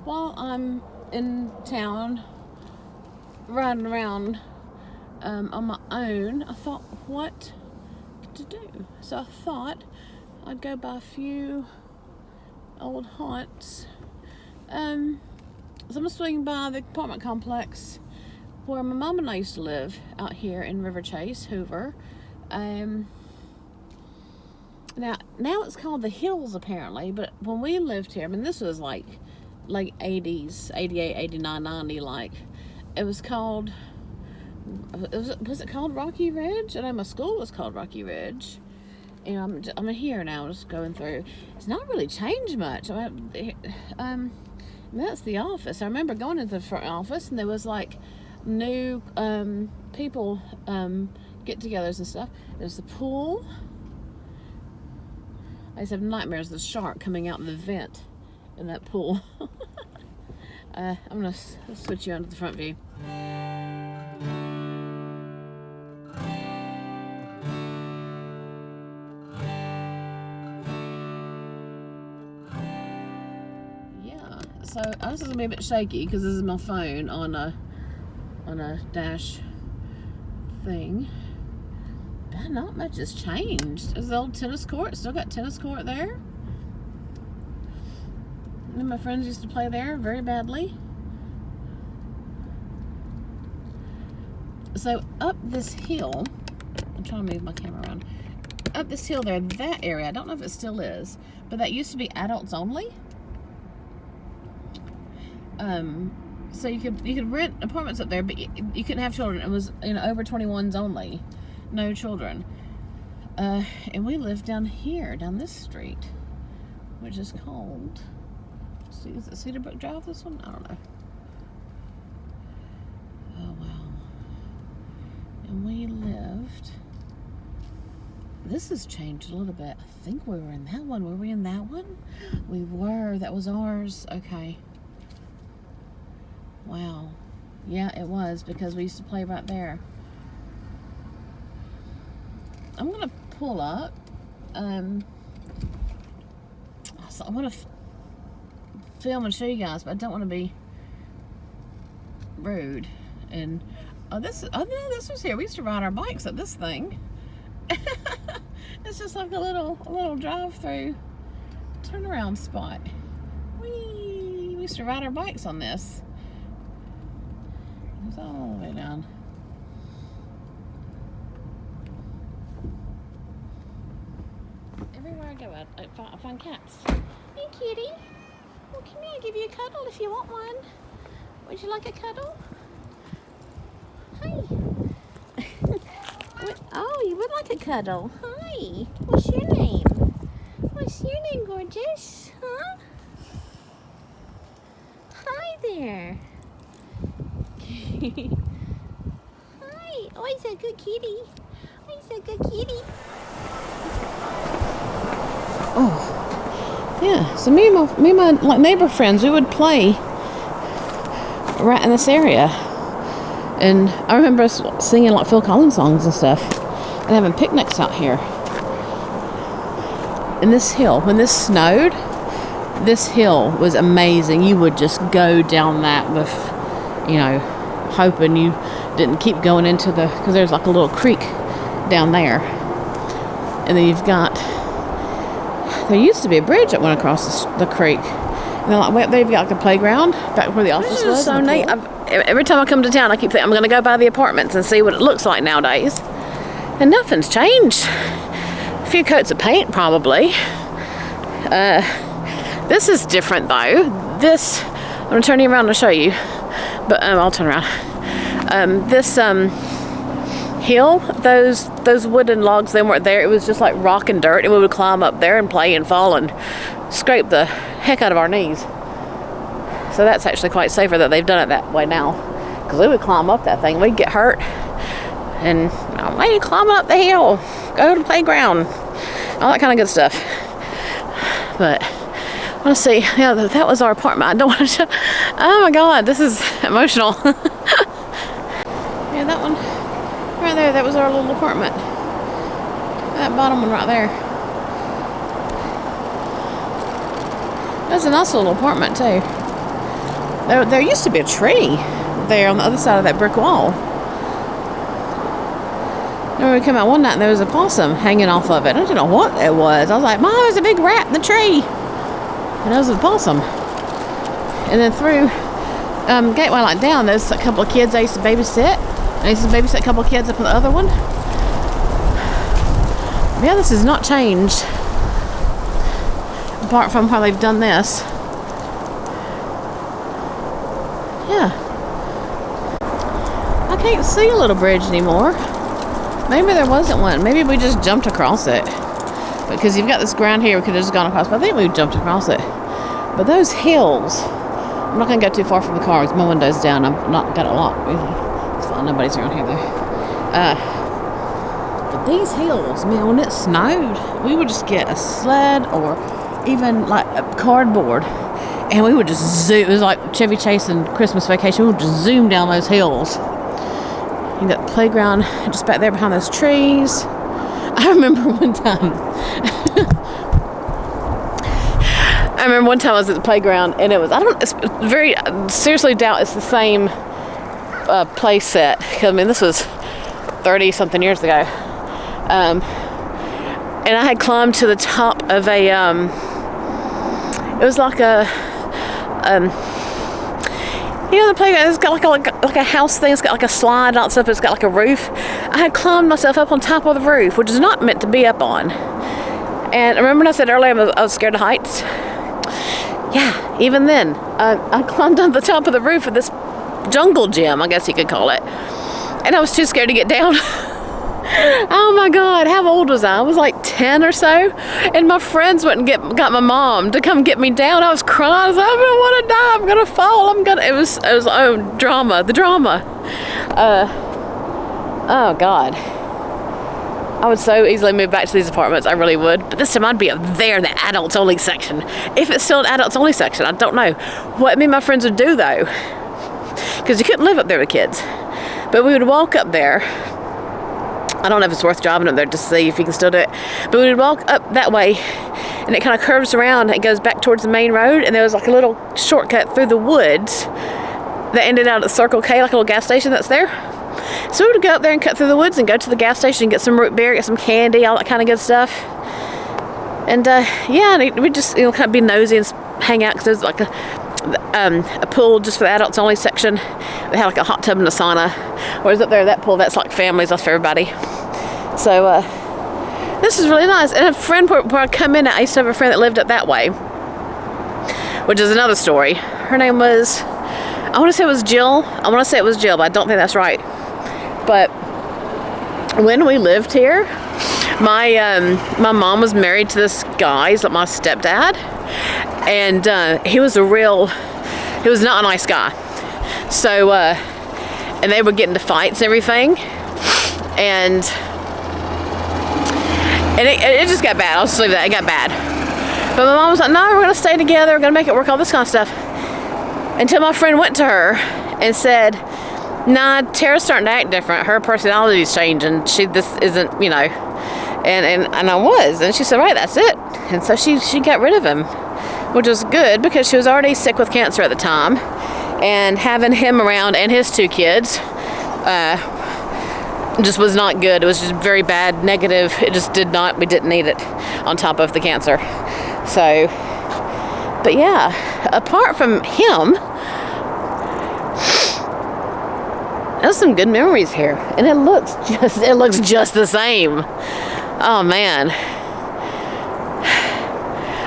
while I'm in town riding around on my own, I thought, what to do? So I thought I'd go by a few old haunts. So I'm gonna swing by the apartment complex where my mom and I used to live out here in River Chase, Hoover. Now it's called the Hills apparently, but when we lived here, I mean, this was like late 80s, 88, 89, 90, like, it was called, was it called Rocky Ridge? I know my school was called Rocky Ridge. You know, I'm here now, just going through. It's not really changed much. That's the office. I remember going into the front office, and there was like new people get-togethers and stuff. There's the pool. I used to have nightmares of the shark coming out in the vent in that pool. I'm gonna switch you onto the front view. So this is gonna be a bit shaky because this is my phone on a dash thing. But not much has changed. There's the old tennis court. Still got tennis court there. And my friends used to play there very badly. So up this hill, I'm trying to move my camera around. Up this hill there, that area, I don't know if it still is, but that used to be adults only. So you could rent apartments up there, but you couldn't have children. It was, you know, over 21s only, no children. And we lived down here, down this street, which is called, is it Cedarbrook Drive, this one? I don't know. Oh, wow. And we lived, this has changed a little bit. I think we were in that one. Were we in that one? We were. That was ours. Okay. Wow. Yeah, it was, because we used to play right there. I'm going to pull up. So I want to film and show you guys, but I don't want to be rude. And oh no, this was here. We used to ride our bikes up this thing. It's just like a little drive-through turnaround spot. We used to ride our bikes on this. It's all the way down. Everywhere I go, I find cats. Hey, kitty. Well, come here. I'll give you a cuddle if you want one. Would you like a cuddle? Hi. Oh, you would like a cuddle. Hi. What's your name? What's your name, gorgeous? Huh? Hi there. Hi. Oh, he's a good kitty. Oh, he's a good kitty. Oh, yeah. So me and my like neighbor friends, we would play right in this area, and I remember us singing like Phil Collins songs and stuff, and having picnics out here. And this hill, when this snowed, this hill was amazing. You would just go down that with, you know, hoping you didn't keep going into the, because there's like a little creek down there, and then you've got, there used to be a bridge that went across the creek, and then like they've got like a playground back where the office was. So neat. Every time I come to town, I keep thinking I'm going to go by the apartments and see what it looks like nowadays, and nothing's changed. A few coats of paint probably. This is different though. This, I'm going to turn you around to show you. But I'll turn around. This hill, those wooden logs, they weren't there. It was just like rock and dirt, and we would climb up there and play and fall and scrape the heck out of our knees. So that's actually quite safer that they've done it that way now, because we would climb up that thing, we'd get hurt, and why are you climbing up the hill? Go to the playground, all that kind of good stuff. But I want to see. Yeah, that was our apartment. I don't want to show. Oh my God, this is emotional. Yeah, that one right there, that was our little apartment. That bottom one right there. That's a nice little apartment too. There used to be a tree there on the other side of that brick wall. And we came out one night and there was a possum hanging off of it. I didn't know what it was. I was like, Mom, there's a big rat in the tree. And it was a possum. And then through Gateway like down, there's a couple of kids I used to babysit. I used to babysit a couple of kids up on the other one. Yeah, this has not changed. Apart from how they've done this. Yeah. I can't see a little bridge anymore. Maybe there wasn't one. Maybe we just jumped across it. Because you've got this ground here we could have just gone across. But I think we jumped across it. But those hills... I'm not going to go too far from the car because my window's down. I've not got it locked. It's fine. Nobody's around here, though. But these hills, man, when it snowed, we would just get a sled or even, like, a cardboard. And we would just zoom. It was like Chevy Chase and Christmas Vacation. We would just zoom down those hills. You got the playground just back there behind those trees. I remember one time... I remember one time I was at the playground and it was, seriously doubt it's the same play set. Cause, I mean, this was 30 something years ago. And I had climbed to the top of a, it was like a, you know, the playground, it's got like a house thing, it's got like a slide and all that stuff, it's got like a roof. I had climbed myself up on top of the roof, which is not meant to be up on. And I remember when I said earlier I was scared of heights. Yeah, even then, I climbed on the top of the roof of this jungle gym, I guess you could call it. And I was too scared to get down. Oh my God, how old was I? I was like 10 or so. And my friends went and got my mom to come get me down. I was crying. I was like, I don't want to die. I'm going to fall. It was the drama. Oh God. I would so easily move back to these apartments. I really would. But this time I'd be up there in the adults only section. If it's still an adults only section, I don't know. What me and my friends would do though, because you couldn't live up there with kids. But we would walk up there. I don't know if it's worth driving up there to see if you can still do it. But we would walk up that way and it kind of curves around and goes back towards the main road. And there was like a little shortcut through the woods that ended out at Circle K, like a little gas station that's there. So we would go up there and cut through the woods and go to the gas station and get some root beer, get some candy, all that kind of good stuff. And we'd just kind of be nosy and hang out because there's like a pool just for the adults only section. They had like a hot tub and a sauna. Whereas up there, that pool, that's like families, that's for everybody. So this is really nice. And a friend where I come in, I used to have a friend that lived up that way, which is another story. Her name was, I want to say it was Jill. But I don't think that's right. But when we lived here, my mom was married to this guy. He's like my stepdad, and he was not a nice guy. So and they would get into fights and everything, and it just got bad. I'll just leave that. It got bad. But my mom was like, no, we're gonna stay together, we're gonna make it work, all this kind of stuff. Until my friend went to her and said, nah, Tara's starting to act different. Her personality's changing. This isn't, you know. And I was. And she said, right, that's it. And so she got rid of him, which was good because she was already sick with cancer at the time. And having him around and his two kids just was not good. It was just very bad, negative. It just we didn't need it on top of the cancer. So, but yeah, apart from him, there's some good memories here, and it looks just the same. Oh man,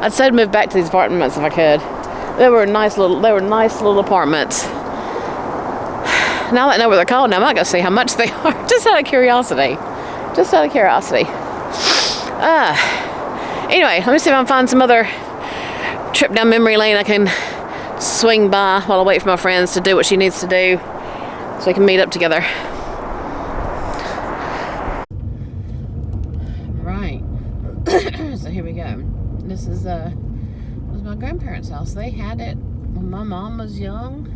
I'd say to move back to these apartments if I could. They were nice little apartments. Now that I know what they're called, now I'm not gonna see how much they are. Just out of curiosity. Anyway, let me see if I can find some other trip down memory lane I can swing by while I wait for my friends to do what she needs to do, so we can meet up together. Right. So here we go. This was my grandparents' house. They had it when my mom was young,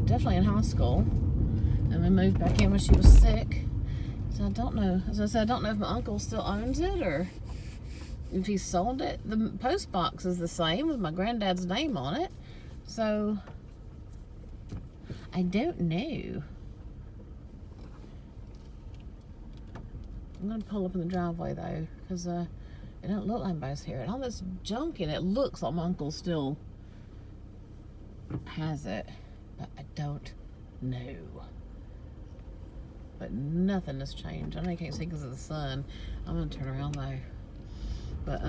definitely in high school, and we moved back in when she was sick. So I don't know. As I said, I don't know if my uncle still owns it or if he sold it. The post box is the same with my granddad's name on it. So, I don't know. I'm gonna pull up in the driveway though, because it don't look like anybody's here. And all this junk in it looks like my uncle still has it, but I don't know. But nothing has changed. I know you can't see because of the sun. I'm gonna turn around though. But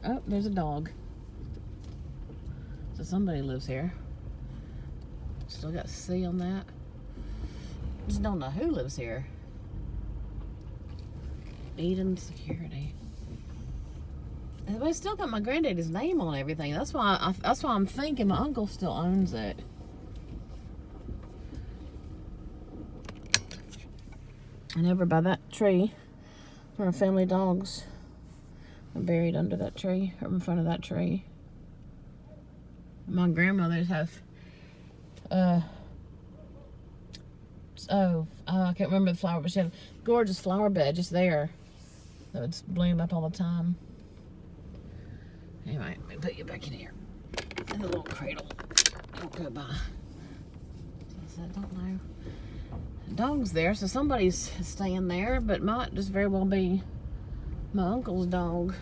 oh, there's a dog. So somebody lives here. Still got C on that. Just don't know who lives here. Eden Security. But I still got my granddaddy's name on everything. That's why I'm thinking my uncle still owns it. And over by that tree, where our family dogs are buried under that tree, or in front of that tree. My grandmothers have, I can't remember the flower, but she had a gorgeous flower bed just there that would bloom up all the time. Anyway, let me put you back in here, in the little cradle. Don't go by. I don't know. The dog's there, so somebody's staying there, but might just very well be my uncle's dog.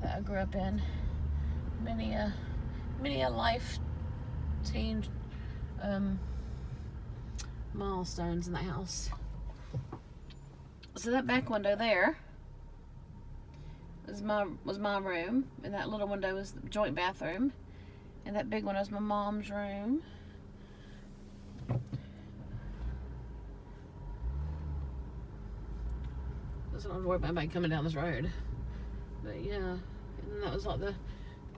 That I grew up in. Many a life change milestones in the house. So that back window there was my room, and that little window was the joint bathroom, and that big one was my mom's room. So I don't have to worry about anybody coming down this road. But yeah, and then that was like the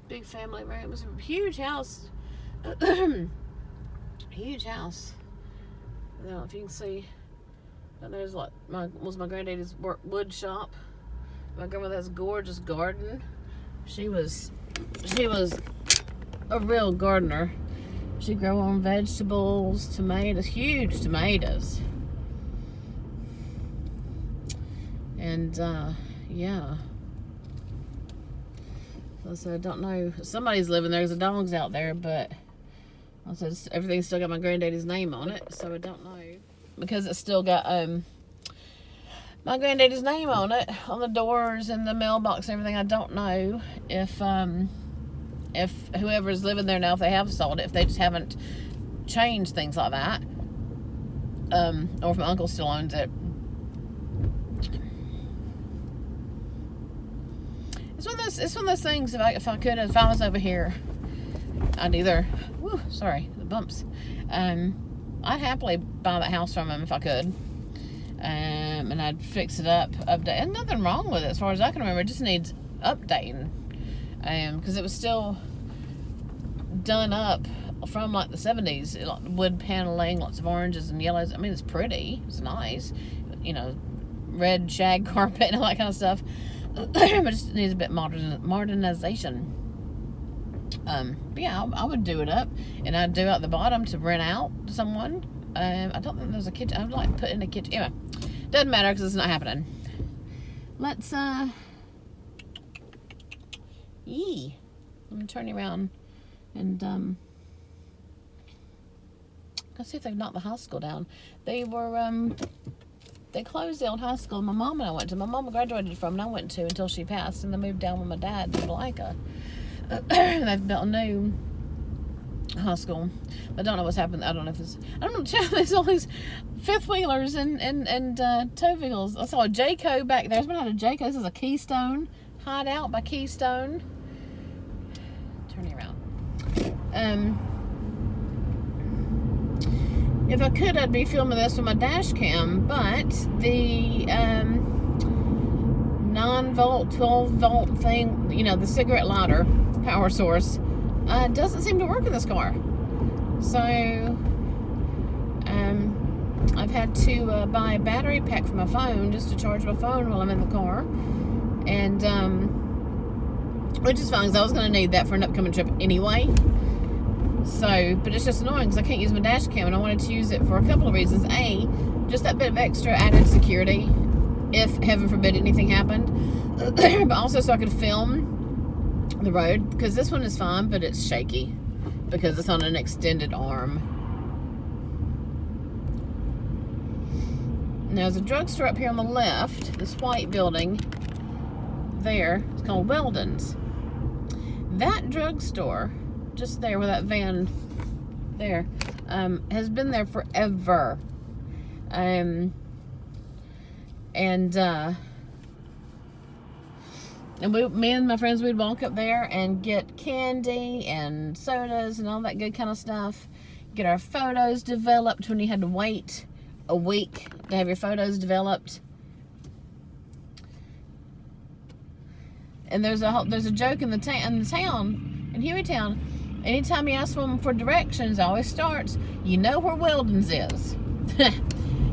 big family room. It was a huge house. Huge house. I don't know if you can see. And there's like my granddaddy's wood shop. My grandmother has a gorgeous garden. She was a real gardener. She grew her own vegetables, tomatoes, huge tomatoes. And yeah. So I don't know. Somebody's living there. There's dogs out there, but I said everything's still got my granddaddy's name on it, so I don't know. Because it's still got my granddaddy's name on it, on the doors and the mailbox and everything. I don't know if whoever's living there now, if they have sold it, if they just haven't changed things like that, or if my uncle still owns it. It's one of those things. If I was over here, I'd either, the bumps. I'd happily buy that house from him if I could, and I'd fix it up, update. And nothing wrong with it as far as I can remember. It just needs updating, because it was still done up from like the 70s, like wood paneling, lots of oranges and yellows. I mean, it's pretty, it's nice, red shag carpet and all that kind of stuff. But it just needs a bit modernization. But yeah, I would do it up, and I'd do out the bottom to rent out to someone. I don't think there's a kitchen. I would like to put in a kitchen. Anyway, doesn't matter because it's not happening. Let's let me turn you around and let's see if they've knocked the high school down. They were they closed the old high school my mom and I went to. My mom graduated from, and I went to until she passed, and then moved down with my dad to Malika. They've built a new high school. I don't know what's happened. I don't know if it's. I don't know. There's all these fifth wheelers and tow vehicles. I saw a Jayco back there. There's been a Jayco. This is a Keystone hideout by Keystone. Turn you around. If I could, I'd be filming this with my dash cam, but the 9-volt, 12-volt thing, the cigarette lighter power source, doesn't seem to work in this car. So I've had to buy a battery pack for my phone just to charge my phone while I'm in the car, and which is fine because I was going to need that for an upcoming trip anyway. So, but it's just annoying because I can't use my dash cam, and I wanted to use it for a couple of reasons. A, just that bit of extra added security. if, heaven forbid, anything happened. But also so I could film the road, because this one is fine, but it's shaky because it's on an extended arm. Now, there's a drugstore up here on the left, this white building there. It's called Weldon's. That drugstore, just there where that van there, has been there forever. And me and my friends, we'd walk up there and get candy and sodas and all that good kind of stuff. Get our photos developed when you had to wait a week to have your photos developed. And there's a joke in the town, in Hueytown. Anytime you ask someone for directions, it always starts, you know where Weldon's is.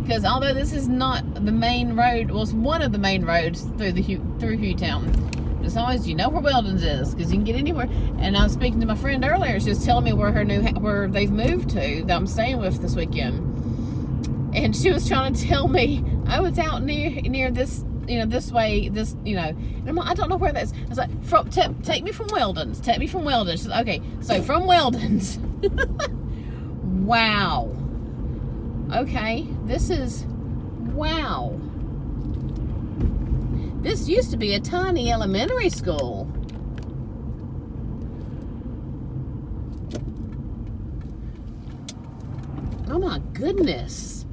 Because although this is not the main road, well, it's one of the main roads through Hueytown, it's always, you know where Weldon's is, because you can get anywhere. And I was speaking to my friend earlier. She was telling me where where they've moved to, that I'm staying with this weekend. And she was trying to tell me, oh, it's out near this, this way, this, and I'm like, I don't know where that is. I was like, take me from Weldon's. Take me from Weldon's. She said, okay, so from Weldon's. Wow. Okay, this is, wow. This used to be a tiny elementary school. Oh my goodness.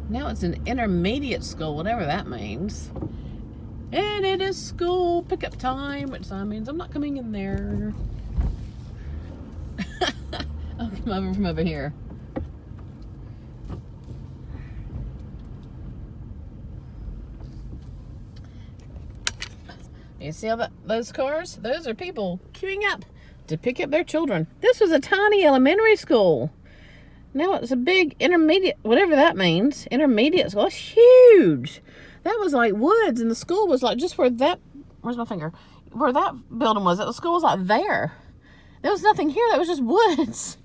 Now it's an intermediate school, whatever that means. And it is school pickup time, which means I'm not coming in there. I'll come over from over here. You see all those cars? Those are people queuing up to pick up their children. This was a tiny elementary school. Now it's a big intermediate, whatever that means. Intermediate school. It's huge. That was like woods, and the school was like just where's my finger? Where that building was. The school was like there. There was nothing here. That was just woods.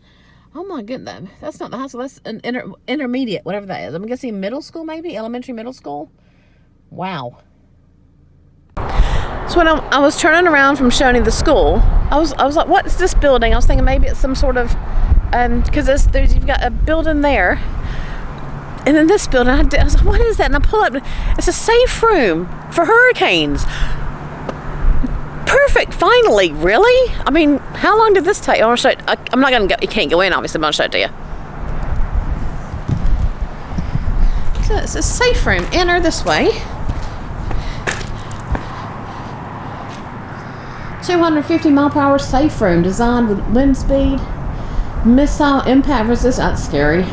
Oh my goodness. That's not the high school. That's an intermediate, whatever that is. I'm guessing middle school, maybe? Elementary, middle school? Wow. So when I was turning around from showing you the school, I was like, what is this building? I was thinking maybe it's some sort of, because you've got a building there, and then this building, I was like, what is that? And I pull up, it's a safe room for hurricanes. Perfect, finally, really? I mean, how long did this take? I want to show you. I'm not going to go, you can't go in, obviously, I'm going to show it to you. So it's a safe room. Enter this way. 250 mile per hour safe room designed with wind speed, missile impact resistance. That's scary.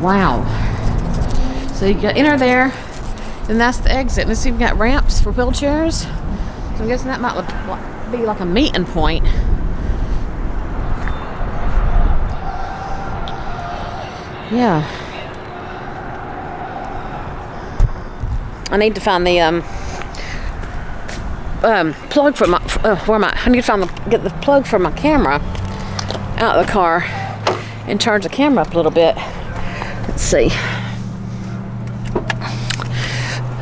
Wow. So you got enter there, and that's the exit. And so you've got ramps for wheelchairs. So I'm guessing that might be like a meeting point. Yeah. I need to find the plug for my I need to get the plug for my camera out of the car and charge the camera up a little bit. Let's see.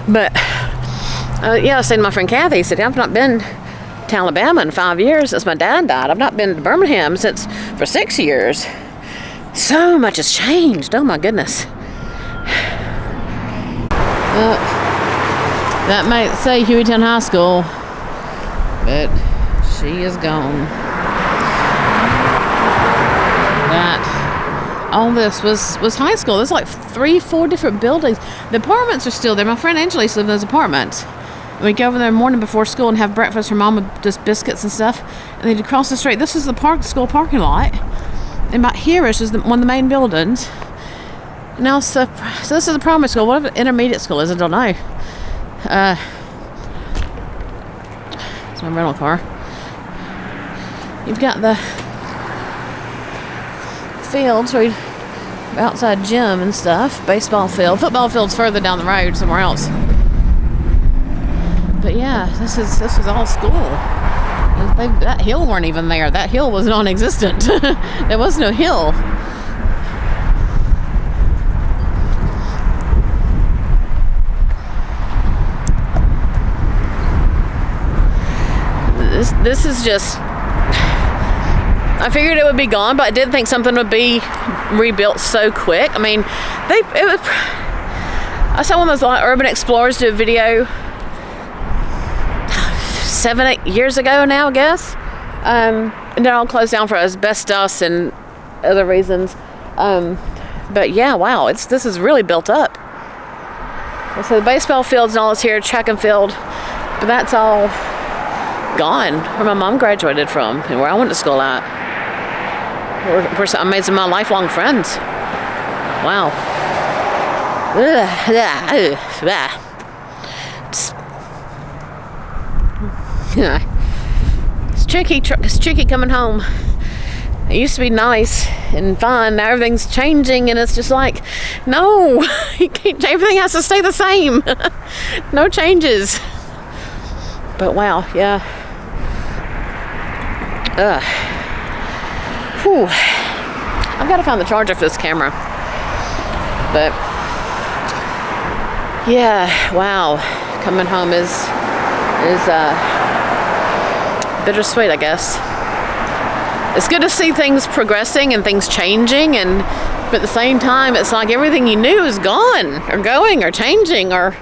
But yeah, I was saying to my friend Kathy, said I've not been to Alabama in 5 years since my dad died. I've not been to Birmingham for 6 years. So much has changed. Oh my goodness. That might say Hueytown High School, but she is gone. All this was high school. There's like 3-4 different buildings. The apartments are still there. My friend Angela used to live in those apartments. And we'd go over there in the morning before school and have breakfast. Her mom would just biscuits and stuff. And they'd cross the street. This is the school parking lot. And about here is one of the main buildings. Now, so this is the primary school. Whatever the intermediate school is, I don't know. It's my rental car. You've got the fields where outside gym and stuff, baseball field. Football field's further down the road somewhere else. But yeah, this was all school. That hill weren't even there. That hill was non-existent. There was no hill. This is just, I figured it would be gone, but I didn't think something would be rebuilt so quick. I mean, I saw one of those urban explorers do a video 7-8 years ago now, I guess. And they're all closed down for asbestos and other reasons. But yeah, wow, this is really built up. So the baseball fields and all is here, track and field, but that's all gone where my mom graduated from and where I went to school at. Where I made some of my lifelong friends. Wow. It's tricky coming home. It used to be nice and fun. Now everything's changing, and it's just like, no, you can't, everything has to stay the same. No changes. But wow, yeah. Whew. I've got to find the charger for this camera. But yeah, wow. Coming home is bittersweet, I guess. It's good to see things progressing and things changing, but at the same time, it's like everything you knew is gone or going or changing or.